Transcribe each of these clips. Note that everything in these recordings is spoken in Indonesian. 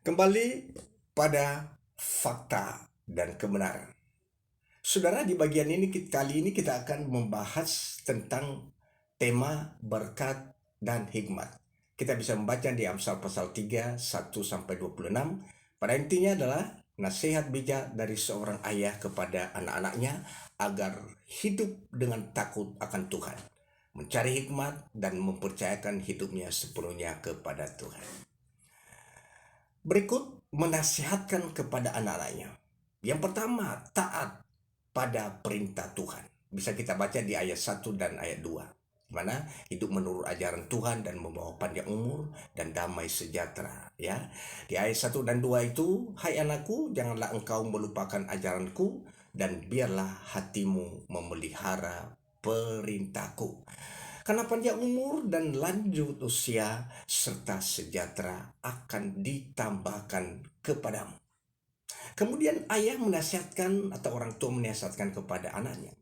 Kembali pada fakta dan kebenaran. Saudara, di bagian ini kali ini kita akan membahas tentang tema berkat dan hikmat. Kita bisa membaca di Amsal pasal 3, 1 sampai 26. Pada intinya adalah nasihat bijak dari seorang ayah kepada anak-anaknya agar hidup dengan takut akan Tuhan, mencari hikmat dan mempercayakan hidupnya sepenuhnya kepada Tuhan. Berikut menasihatkan kepada anak-anaknya. Yang pertama, taat pada perintah Tuhan. Bisa kita baca di ayat 1 dan ayat 2. Di mana hidup menurut ajaran Tuhan dan membawa panjang umur dan damai sejahtera. Ya, di ayat 1 dan 2 itu, hai anakku, janganlah engkau melupakan ajaranku dan biarlah hatimu memelihara perintahku. Karena panjang umur dan lanjut usia serta sejahtera akan ditambahkan kepadamu. Kemudian ayah menasihatkan atau orang tua menasihatkan kepada anaknya,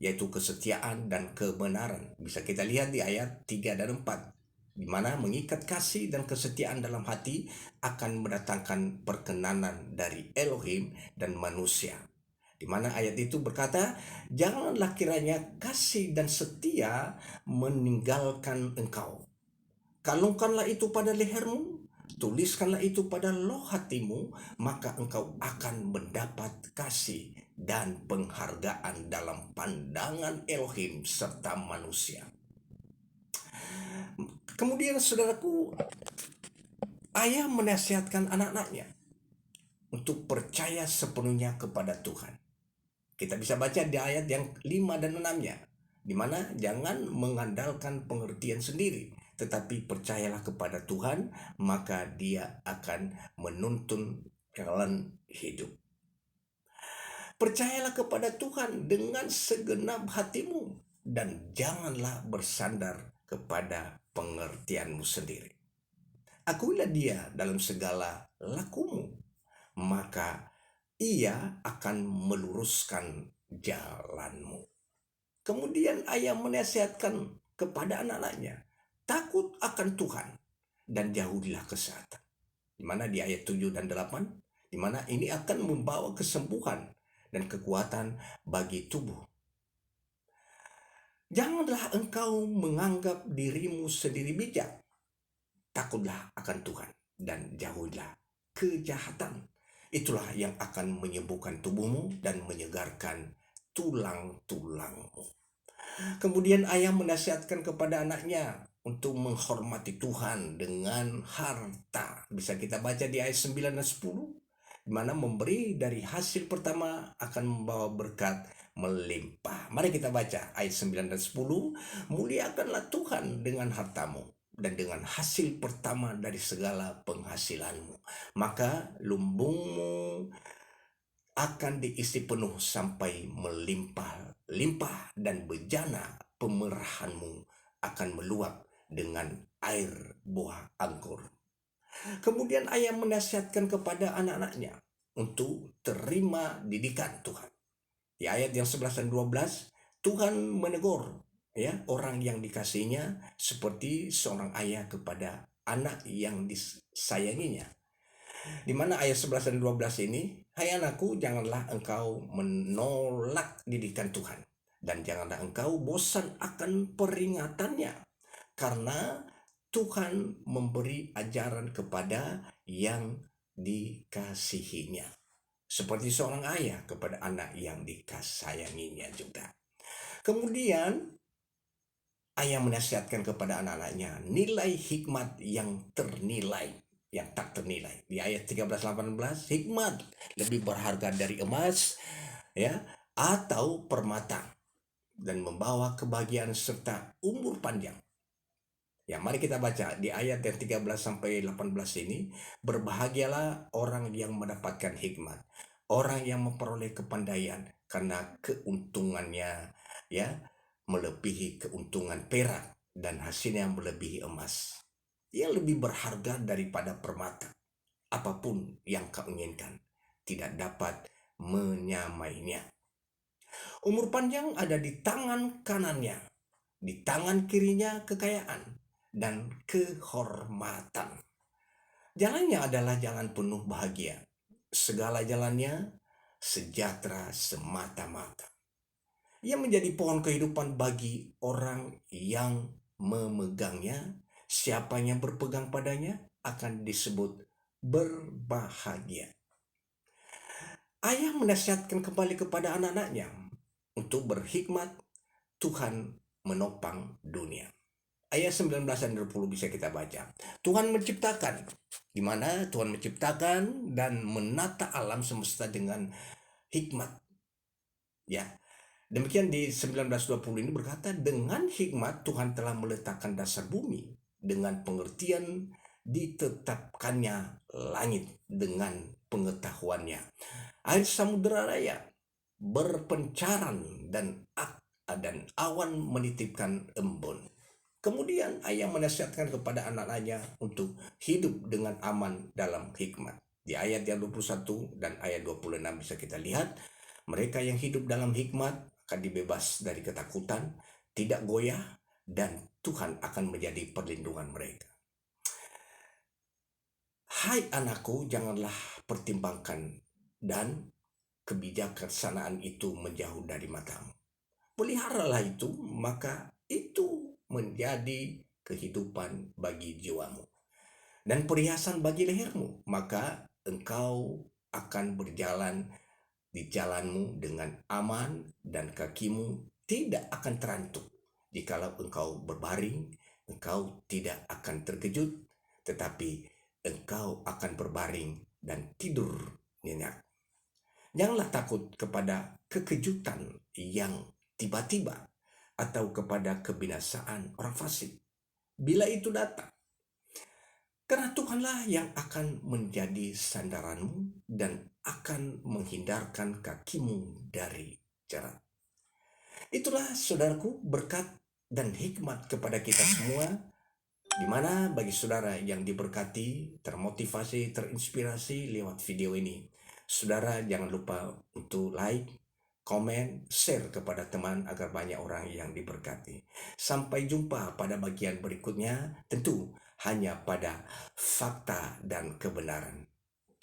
yaitu kesetiaan dan kebenaran. Bisa kita lihat di ayat 3 dan 4, di mana mengikat kasih dan kesetiaan dalam hati akan mendatangkan perkenanan dari Elohim dan manusia. Di mana ayat itu berkata, janganlah kiranya kasih dan setia meninggalkan engkau. Kalungkanlah itu pada lehermu, tuliskanlah itu pada loh hatimu, maka engkau akan mendapat kasih dan penghargaan dalam pandangan Elohim serta manusia. Kemudian saudaraku, ayah menasihatkan anak-anaknya untuk percaya sepenuhnya kepada Tuhan. Kita bisa baca di ayat yang 5 dan 6-nya, di mana jangan mengandalkan pengertian sendiri, tetapi percayalah kepada Tuhan, maka Dia akan menuntun jalan hidup. Percayalah kepada Tuhan dengan segenap hatimu dan janganlah bersandar kepada pengertianmu sendiri. Akuilah Dia dalam segala lakumu, maka Ia akan meluruskan jalanmu. Kemudian ayah menasihatkan kepada anak-anaknya, takut akan Tuhan dan jauhilah kesehatan. Di mana di ayat 7 dan 8, di mana ini akan membawa kesembuhan dan kekuatan bagi tubuh. Janganlah engkau menganggap dirimu sendiri bijak. Takutlah akan Tuhan dan jauhilah kejahatan. Itulah yang akan menyembuhkan tubuhmu dan menyegarkan tulang-tulangmu. Kemudian ayah menasihatkan kepada anaknya untuk menghormati Tuhan dengan harta. Bisa kita baca di ayat 9 dan 10, di mana memberi dari hasil pertama akan membawa berkat melimpah. Mari kita baca ayat 9 dan 10. Muliakanlah Tuhan dengan hartamu dan dengan hasil pertama dari segala penghasilanmu. Maka lumbungmu akan diisi penuh sampai melimpah-limpah dan bejana pemerahanmu akan meluap dengan air buah anggur. Kemudian ayah menasihatkan kepada anak-anaknya untuk terima didikan Tuhan. Di ayat yang 11 dan 12, Tuhan menegur orang yang dikasihinya seperti seorang ayah kepada anak yang disayanginya. Di mana ayat 11 dan 12 ini, hai anakku, janganlah engkau menolak didikan Tuhan. Dan janganlah engkau bosan akan peringatannya. Karena Tuhan memberi ajaran kepada yang dikasihinya. Seperti seorang ayah kepada anak yang dikasayanginya juga. Kemudian ayah menasihatkan kepada anak-anaknya nilai hikmat yang ternilai, yang tak ternilai. Di ayat 13-18, hikmat lebih berharga dari emas atau permata dan membawa kebahagiaan serta umur panjang. Ya, mari kita baca di ayat yang 13 sampai 18 ini, berbahagialah orang yang mendapatkan hikmat, orang yang memperoleh kepandaian karena keuntungannya melebihi keuntungan perak dan hasilnya melebihi emas. Ia lebih berharga daripada permata. Apapun yang kau inginkan tidak dapat menyamainya. Umur panjang ada di tangan kanannya, di tangan kirinya kekayaan dan kehormatan. Jalannya adalah jalan penuh bahagia. Segala jalannya sejahtera semata-mata. Ia menjadi pohon kehidupan bagi orang yang memegangnya. Siapa yang berpegang padanya akan disebut berbahagia. Ayah menasihatkan kembali kepada anak-anaknya untuk berhikmat. Tuhan menopang dunia. Ayat 19 dan 20 bisa kita baca. Tuhan menciptakan, di mana Tuhan menciptakan dan menata alam semesta dengan hikmat. Ya, demikian di 19:20 ini berkata, dengan hikmat Tuhan telah meletakkan dasar bumi, dengan pengertian ditetapkannya langit, dengan pengetahuannya air samudera raya berpencaran dan awan menitipkan embun. Kemudian ayah menasihatkan kepada anak-anaknya untuk hidup dengan aman dalam hikmat. Di ayat yang 21 dan ayat 26 bisa kita lihat, mereka yang hidup dalam hikmat akan dibebas dari ketakutan, tidak goyah, dan Tuhan akan menjadi perlindungan mereka. Hai anakku, janganlah pertimbangkan dan kebijaksanaan itu menjauh dari matamu. Peliharalah itu, maka itu menjadi kehidupan bagi jiwamu dan perhiasan bagi lehermu. Maka engkau akan berjalan di jalanmu dengan aman dan kakimu tidak akan terantuk. Jikalau engkau berbaring, engkau tidak akan terkejut, tetapi engkau akan berbaring dan tidur nyenyak. Janganlah takut kepada kekejutan yang tiba-tiba atau kepada kebinasaan orang fasik bila itu datang. Karena Tuhanlah yang akan menjadi sandaranmu dan akan menghindarkan kakimu dari jerat. Itulah saudaraku berkat dan hikmat kepada kita semua, di mana bagi saudara yang diberkati, termotivasi, terinspirasi lewat video ini, saudara jangan lupa untuk like, komen, share kepada teman agar banyak orang yang diberkati. Sampai jumpa pada bagian berikutnya, tentu hanya pada fakta dan kebenaran.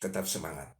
Tetap semangat.